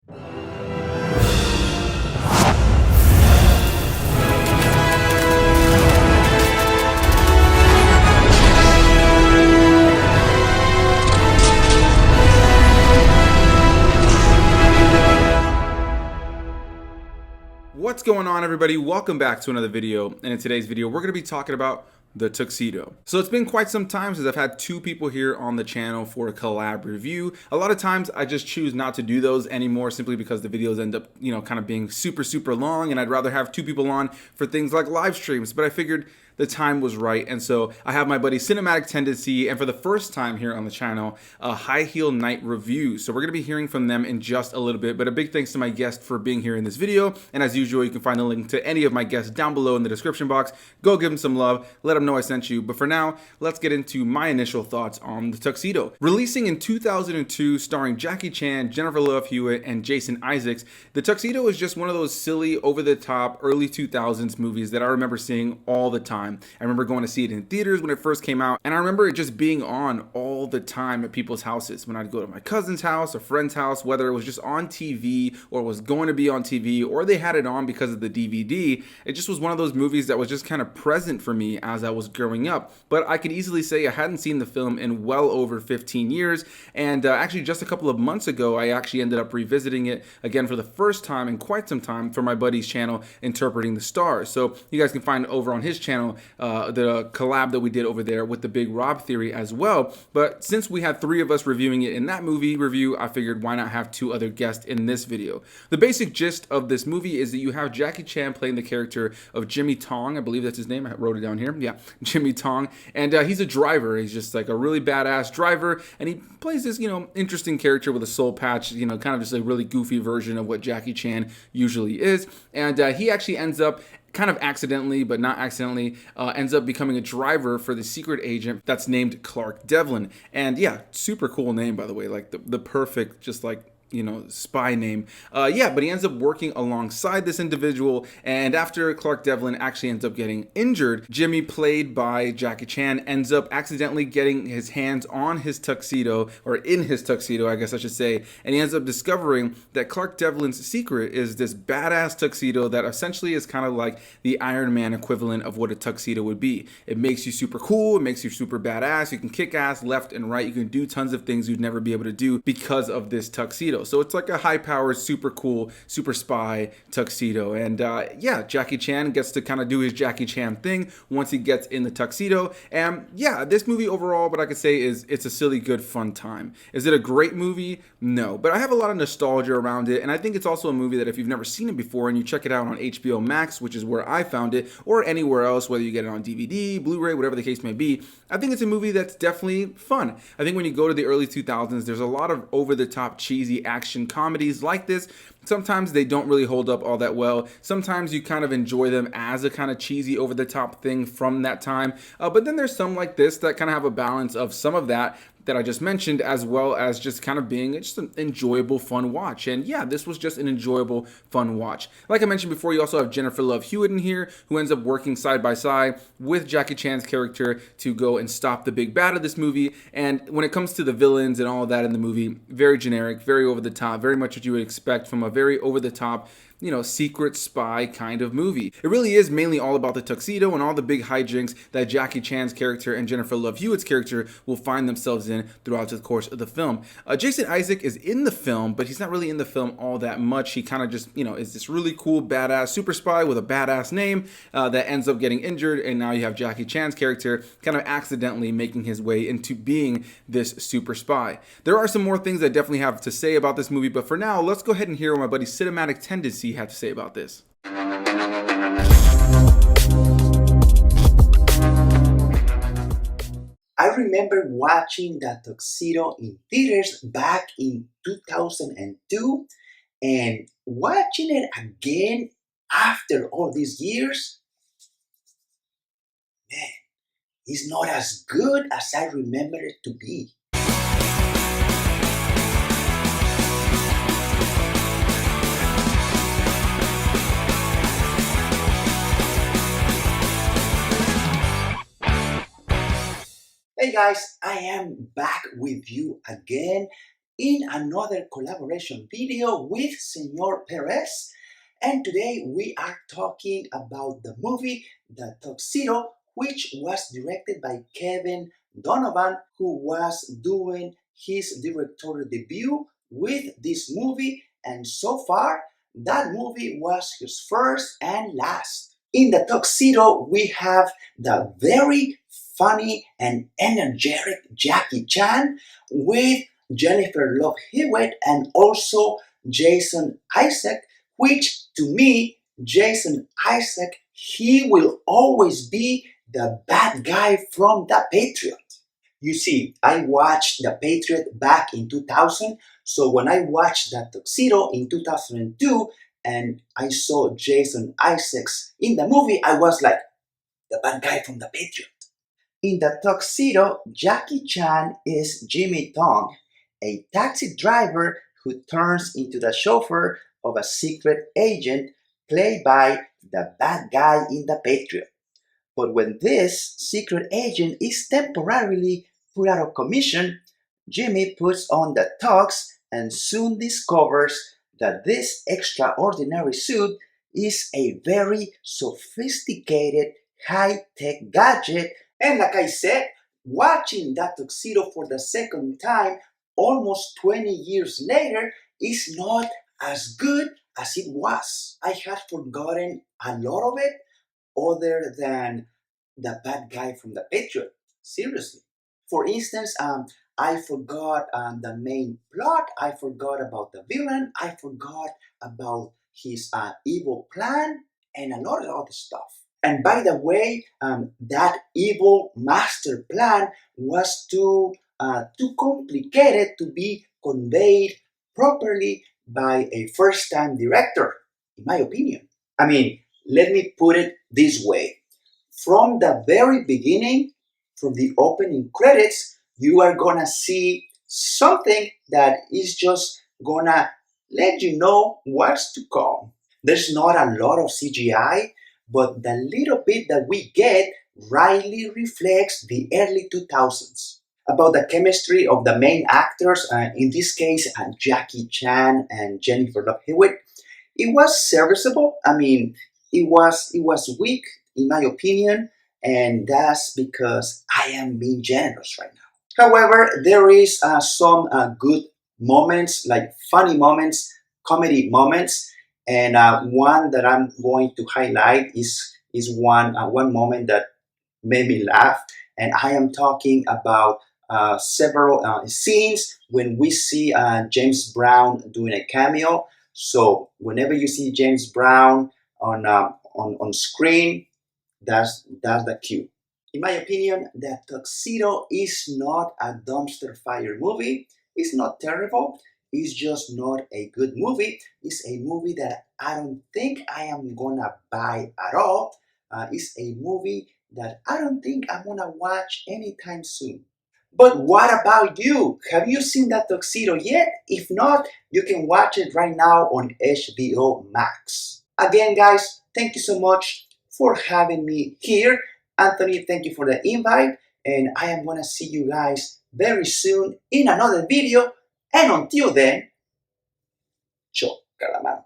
What's going on, everybody? Welcome back to another video, and in today's video we're going to be talking about the Tuxedo. So it's been quite some time since I've had two people here on the channel for a collab review. A lot of times I just choose not to do those anymore simply because the videos end up, kind of being super long, and I'd rather have two people on for things like live streams, but I figured the time was right, and so I have my buddy Cinematic Tendency, and for the first time here on the channel, a High Heel Night review. So we're going to be hearing from them in just a little bit, but a big thanks to my guest for being here in this video, and as usual, you can find a link to any of my guests down below in the description box. Go give them some love, let them know I sent you, but for now, let's get into my initial thoughts on the Tuxedo. Releasing in 2002, starring Jackie Chan, Jennifer Love Hewitt, and Jason Isaacs, the Tuxedo is just one of those silly, over-the-top, early 2000s movies that I remember seeing all the time. I remember going to see it in theaters when it first came out, and I remember it just being on all the time at people's houses. When I'd go to my cousin's house, a friend's house, whether it was just on TV or was going to be on TV, or they had it on because of the DVD, it just was one of those movies that was just kind of present for me as I was growing up. But I could easily say I hadn't seen the film in well over 15 years, and actually just a couple of months ago, I actually ended up revisiting it again for the first time in quite some time for my buddy's channel, Interpreting the Stars. So you guys can find over on his channel the collab that we did over there with the Big Rob Theory as well. But since we had three of us reviewing it in that movie review, I figured why not have two other guests in this video. The basic gist of this movie is that you have Jackie Chan playing the character of Jimmy Tong. I believe that's his name. I wrote it down here. Yeah, Jimmy Tong. And he's a driver. He's just like a really badass driver. And he plays this, interesting character with a soul patch, kind of just a really goofy version of what Jackie Chan usually is. And he actually ends up kind of accidentally, but not accidentally, ends up becoming a driver for the secret agent that's named Clark Devlin. And yeah, super cool name, by the way, like the perfect, just like, spy name. But he ends up working alongside this individual, and after Clark Devlin actually ends up getting injured, Jimmy, played by Jackie Chan, ends up accidentally getting his hands on his tuxedo, or in his tuxedo, I guess I should say, and he ends up discovering that Clark Devlin's secret is this badass tuxedo that essentially is kind of like the Iron Man equivalent of what a tuxedo would be. It makes you super cool, it makes you super badass, you can kick ass left and right, you can do tons of things you'd never be able to do because of this tuxedo. So it's like a high-powered, super cool, super spy tuxedo. And Jackie Chan gets to kind of do his Jackie Chan thing once he gets in the tuxedo. And yeah, this movie overall, what I could say is it's a silly, good, fun time. Is it a great movie? No. But I have a lot of nostalgia around it. And I think it's also a movie that if you've never seen it before and you check it out on HBO Max, which is where I found it, or anywhere else, whether you get it on DVD, Blu-ray, whatever the case may be, I think it's a movie that's definitely fun. I think when you go to the early 2000s, there's a lot of over-the-top, cheesy action comedies like this. Sometimes they don't really hold up all that well. Sometimes you kind of enjoy them as a kind of cheesy, over-the-top thing from that time. But then there's some like this that kind of have a balance of some of that I just mentioned, as well as just kind of being just an enjoyable, fun watch. And yeah, this was just an enjoyable, fun watch. Like I mentioned before, you also have Jennifer Love Hewitt in here, who ends up working side by side with Jackie Chan's character to go and stop the big bad of this movie. And when it comes to the villains and all of that in the movie, very generic, very over the top, very much what you would expect from a very over the top, secret spy kind of movie. It really is mainly all about the tuxedo and all the big hijinks that Jackie Chan's character and Jennifer Love Hewitt's character will find themselves in throughout the course of the film. Jason Isaac is in the film, but he's not really in the film all that much. He kind of just, is this really cool, badass super spy with a badass name that ends up getting injured, and now you have Jackie Chan's character kind of accidentally making his way into being this super spy. There are some more things I definitely have to say about this movie, but for now, let's go ahead and hear what my buddy Cinematic Tendency had to say about this. I remember watching that Tuxedo in theaters back in 2002 and watching it again after all these years. Man, it's not as good as I remember it to be. Hey guys, I am back with you again, in another collaboration video with Senor Perez. And today we are talking about the movie The Tuxedo, which was directed by Kevin Donovan, who was doing his directorial debut with this movie. And so far, that movie was his first and last. In The Tuxedo, we have the very funny and energetic Jackie Chan with Jennifer Love Hewitt and also Jason Isaac, which to me, Jason Isaac, he will always be the bad guy from The Patriot. You see, I watched The Patriot back in 2000, so when I watched that Tuxedo in 2002 and I saw Jason Isaacs in the movie, I was like, the bad guy from The Patriot. In The Tuxedo, Jackie Chan is Jimmy Tong, a taxi driver who turns into the chauffeur of a secret agent played by the bad guy in The Patriot. But when this secret agent is temporarily put out of commission, Jimmy puts on the tux and soon discovers that this extraordinary suit is a very sophisticated high-tech gadget. And like I said, watching that Tuxedo for the second time almost 20 years later is not as good as it was. I had forgotten a lot of it other than the bad guy from The Patriot. Seriously. For instance, I forgot the main plot. I forgot about the villain. I forgot about his evil plan and a lot of other stuff. And by the way, that evil master plan was too complicated to be conveyed properly by a first-time director, in my opinion. I mean, let me put it this way. From the very beginning, from the opening credits, you are gonna see something that is just gonna let you know what's to come. There's not a lot of CGI, but the little bit that we get rightly reflects the early 2000s. About the chemistry of the main actors, in this case, Jackie Chan and Jennifer Love Hewitt, it was serviceable. I mean, it was weak in my opinion, and that's because I am being generous right now. However, there is some good moments, like funny moments, comedy moments, and one that I'm going to highlight is one moment that made me laugh, and I am talking about several scenes when we see James Brown doing a cameo. So whenever you see James Brown on screen, that's the cue. In my opinion, The Tuxedo is not a dumpster fire movie. It's not terrible. It's just not a good movie. It's a movie that I don't think I am gonna buy at all. It's a movie that I don't think I'm gonna watch anytime soon. But what about you? Have you seen That Tuxedo yet? If not, you can watch it right now on HBO Max. Again, guys, thank you so much for having me here. Anthony, thank you for the invite, and I am gonna see you guys very soon in another video. And until then, choca la mano.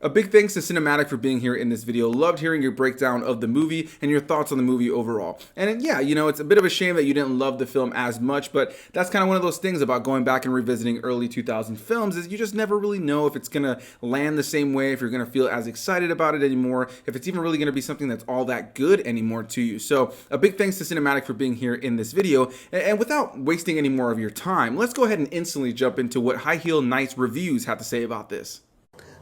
A big thanks to Cinematic for being here in this video. Loved hearing your breakdown of the movie and your thoughts on the movie overall. And yeah, you know, it's a bit of a shame that you didn't love the film as much, but that's kind of one of those things about going back and revisiting early 2000 films is you just never really know if it's going to land the same way, if you're going to feel as excited about it anymore, if it's even really going to be something that's all that good anymore to you. So a big thanks to Cinematic for being here in this video. And without wasting any more of your time, let's go ahead and instantly jump into what High Heel Knight's reviews have to say about this.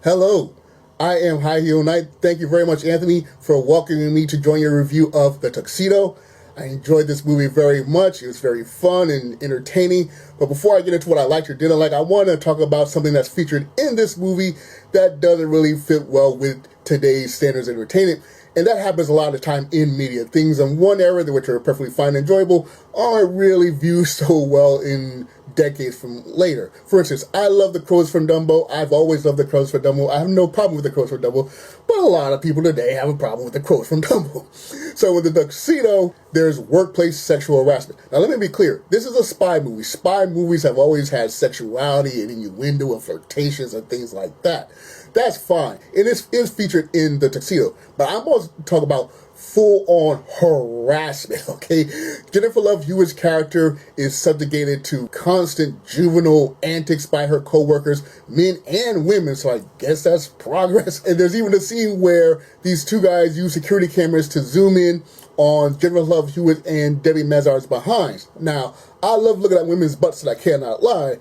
Hello, I am High Heel Knight. Thank you very much, Anthony, for welcoming me to join your review of The Tuxedo. I enjoyed this movie very much. It was very fun and entertaining. But before I get into what I liked or didn't like, I want to talk about something that's featured in this movie that doesn't really fit well with today's standards of entertainment. And that happens a lot of the time in media. Things in one era which are perfectly fine and enjoyable aren't really viewed so well in decades from later. For instance, I love The Crows from Dumbo. I've always loved The Crows from Dumbo. I have no problem with The Crows from Dumbo, but a lot of people today have a problem with The Crows from Dumbo. So with The Tuxedo, there's workplace sexual harassment. Now let me be clear, this is a spy movie. Spy movies have always had sexuality and innuendo and flirtations and things like that. That's fine. It is featured in The Tuxedo, but I'm going to talk about full-on harassment, okay? Jennifer Love Hewitt's character is subjugated to constant juvenile antics by her co-workers, men and women, so I guess that's progress. And there's even a scene where these two guys use security cameras to zoom in on Jennifer Love Hewitt and Debbie Mazar's behinds. Now, I love looking at women's butts, and I cannot lie.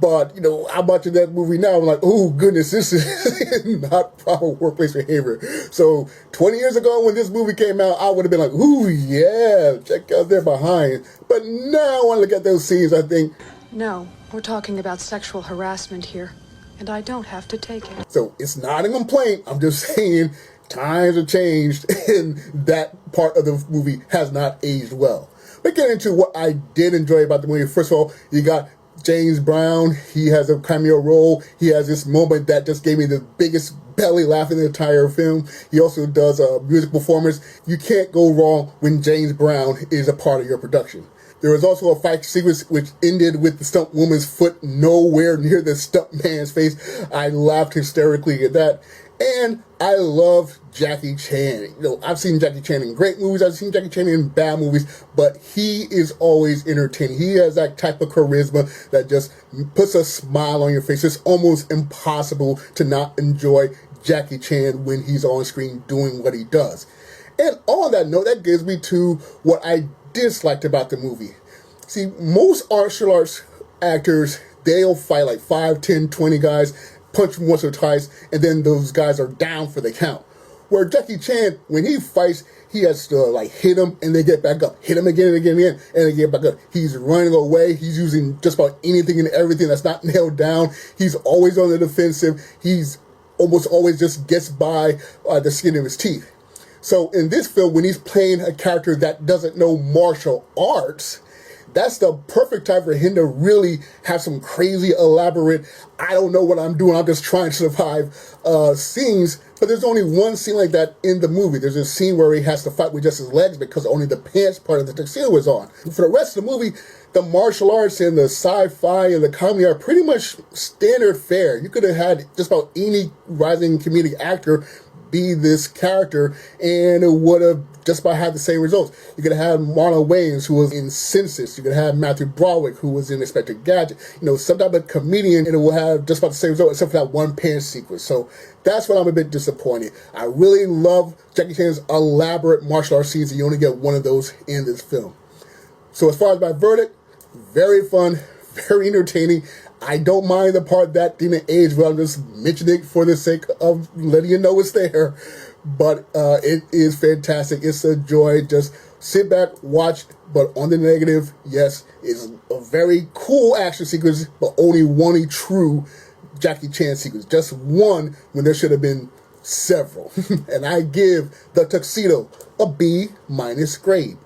But, you know, I'm watching that movie now, I'm like, oh, goodness, this is not proper workplace behavior. So, 20 years ago when this movie came out, I would have been like, ooh, yeah, check out their behind. But now when I look at those scenes, I think... No, we're talking about sexual harassment here, and I don't have to take it. So, it's not a complaint. I'm just saying times have changed, and that part of the movie has not aged well. But getting into what I did enjoy about the movie, first of all, you got James Brown. He has a cameo role. He has this moment that just gave me the biggest belly laugh in the entire film. He also does a music performance. You can't go wrong when James Brown is a part of your production. There was also a fight sequence which ended with the stunt woman's foot nowhere near the stunt man's face. I laughed hysterically at that. And I love Jackie Chan. You know, I've seen Jackie Chan in great movies. I've seen Jackie Chan in bad movies, but he is always entertaining. He has that type of charisma that just puts a smile on your face. It's almost impossible to not enjoy Jackie Chan when he's on screen doing what he does. And on that note, that gives me to what I disliked about the movie. See, most martial arts actors, they'll fight like 5, 10, 20 guys, punch once or twice, and then those guys are down for the count. Where Jackie Chan, when he fights, he has to like hit him and they get back up. Hit him again and again and again, and they get back up. He's running away. He's using just about anything and everything that's not nailed down. He's always on the defensive. He's almost always just gets by the skin of his teeth. So in this film, when he's playing a character that doesn't know martial arts, that's the perfect time for him to really have some crazy, elaborate, I don't know what I'm doing, I'm just trying to survive scenes. But there's only one scene like that in the movie. There's a scene where he has to fight with just his legs because only the pants part of the tuxedo was on. For the rest of the movie, the martial arts and the sci-fi and the comedy are pretty much standard fare. You could have had just about any rising comedic actor be this character and it would have just about had the same results. You could have had Marlon Wayans, who was in Census. You could have Matthew Broderick, who was in Inspector Gadget. You know, some type of comedian, and it will have just about the same result, except for that one pants sequence. So that's what I'm a bit disappointed. I really love Jackie Chan's elaborate martial arts scenes, and you only get one of those in this film. So as far as my verdict, very fun, very entertaining. I don't mind the part that didn't age well. I'm just mentioning it for the sake of letting you know it's there. But it is fantastic. It's a joy. Just sit back, watch. But on the negative, yes, it's a very cool action sequence, but only one true Jackie Chan sequence. Just one when there should have been several. And I give The Tuxedo a B- grade.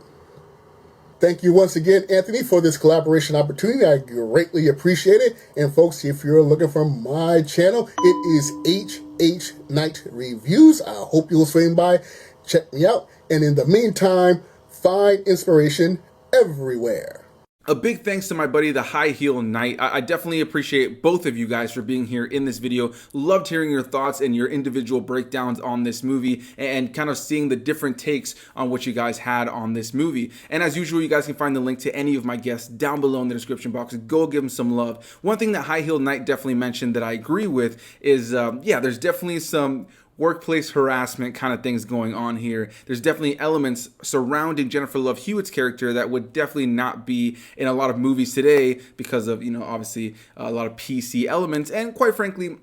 Thank you once again, Anthony, for this collaboration opportunity. I greatly appreciate it. And folks, if you're looking for my channel, it is HH Knight Reviews. I hope you'll swing by, check me out. And in the meantime, find inspiration everywhere. A big thanks to my buddy, the High Heel Knight. I definitely appreciate both of you guys for being here in this video. Loved hearing your thoughts and your individual breakdowns on this movie and kind of seeing the different takes on what you guys had on this movie. And as usual, you guys can find the link to any of my guests down below in the description box. Go give them some love. One thing that High Heel Knight definitely mentioned that I agree with is, yeah, there's definitely some workplace harassment kind of things going on here. There's definitely elements surrounding Jennifer Love Hewitt's character that would definitely not be in a lot of movies today because of, you know, obviously a lot of PC elements. And quite frankly,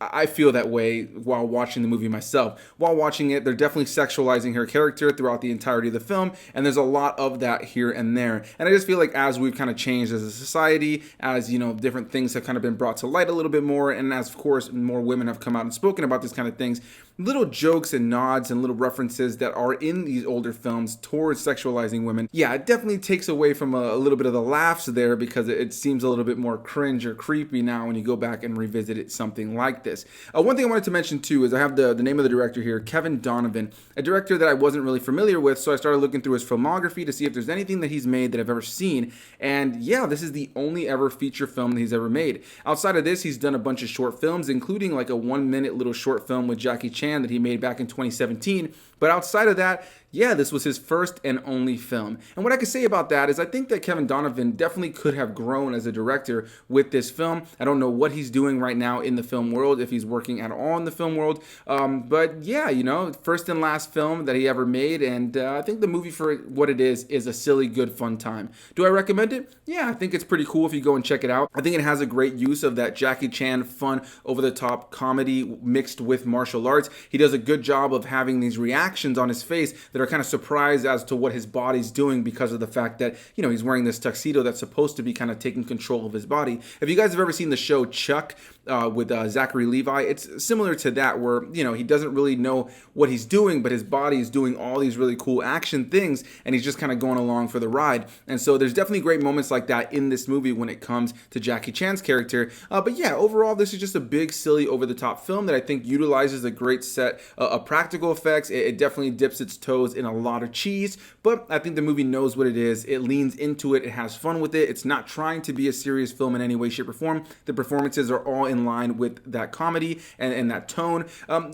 I feel that way while watching the movie myself. While watching it, they're definitely sexualizing her character throughout the entirety of the film, and there's a lot of that here and there. And I just feel like as we've kind of changed as a society, as you know, different things have kind of been brought to light a little bit more, and as of course more women have come out and spoken about this kind of things, little jokes and nods and little references that are in these older films towards sexualizing women, yeah, it definitely takes away from a little bit of the laughs there, because it seems a little bit more cringe or creepy now when you go back and revisit it, something like this. One thing I wanted to mention too is I have the name of the director here, Kevin Donovan, a director that I wasn't really familiar with, so I started looking through his filmography to see if there's anything that he's made that I've ever seen, and yeah, this is the only ever feature film that he's ever made. Outside of this, he's done a bunch of short films, including like a 1-minute little short film with Jackie Chan that he made back in 2017, but outside of that, yeah, this was his first and only film. And what I could say about that is I think that Kevin Donovan definitely could have grown as a director with this film. I don't know what he's doing right now in the film world, if he's working at all in the film world. But yeah, you know, first and last film that he ever made. And I think the movie, for what it is a silly, good, fun time. Do I recommend it? Yeah, I think it's pretty cool if you go and check it out. I think it has a great use of that Jackie Chan fun, over-the-top comedy mixed with martial arts. He does a good job of having these reactions on his face that are kind of surprised as to what his body's doing, because of the fact that, you know, he's wearing this tuxedo that's supposed to be kind of taking control of his body. If you guys have ever seen the show Chuck with Zachary Levi, it's similar to that, where, you know, he doesn't really know what he's doing, but his body is doing all these really cool action things, and he's just kind of going along for the ride. And so there's definitely great moments like that in this movie when it comes to Jackie Chan's character. But yeah, overall, this is just a big, silly, over-the-top film that I think utilizes a great set of practical effects. It definitely dips its toes in a lot of cheese, but I think the movie knows what it is. It leans into it. It has fun with it. It's not trying to be a serious film in any way, shape, or form. The performances are all in line with that comedy and that tone.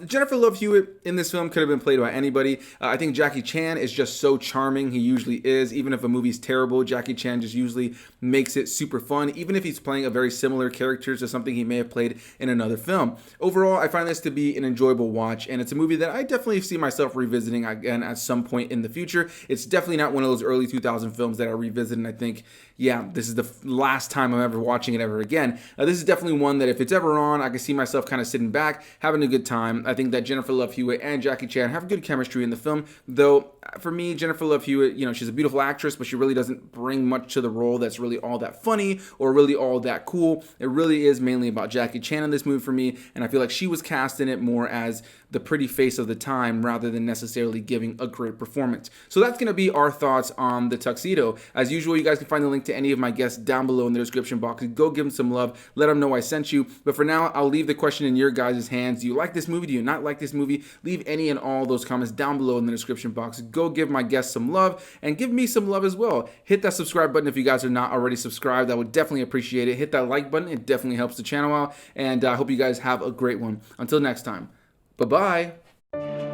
Jennifer Love Hewitt in this film could have been played by anybody. I think Jackie Chan is just so charming. He usually is. Even if a movie's terrible, Jackie Chan just usually makes it super fun, even if he's playing a very similar character to something he may have played in another film. Overall, I find this to be an enjoyable watch, and it's a movie that I definitely see myself revisiting again at some point in the future. It's definitely not one of those early 2000 films that I revisit and I think, yeah, this is the last time I'm ever watching it ever again. This is definitely one that if it's ever on, I can see myself kind of sitting back, having a good time. I think that Jennifer Love Hewitt and Jackie Chan have good chemistry in the film, though for me, Jennifer Love Hewitt, you know, she's a beautiful actress, but she really doesn't bring much to the role that's really all that funny or really all that cool. It really is mainly about Jackie Chan in this movie for me, and I feel like she was cast in it more as the pretty face of the time rather than necessarily giving a great performance. So that's going to be our thoughts on the Tuxedo. As usual, you guys can find the link to any of my guests down below in the description box. Go give them some love. Let them know I sent you. But for now, I'll leave the question in your guys' hands. Do you like this movie? Do you not like this movie? Leave any and all those comments down below in the description box. Go give my guests some love and give me some love as well. Hit that subscribe button if you guys are not already subscribed. I would definitely appreciate it. Hit that like button. It definitely helps the channel out. And I hope you guys have a great one. Until next time. Bye-bye.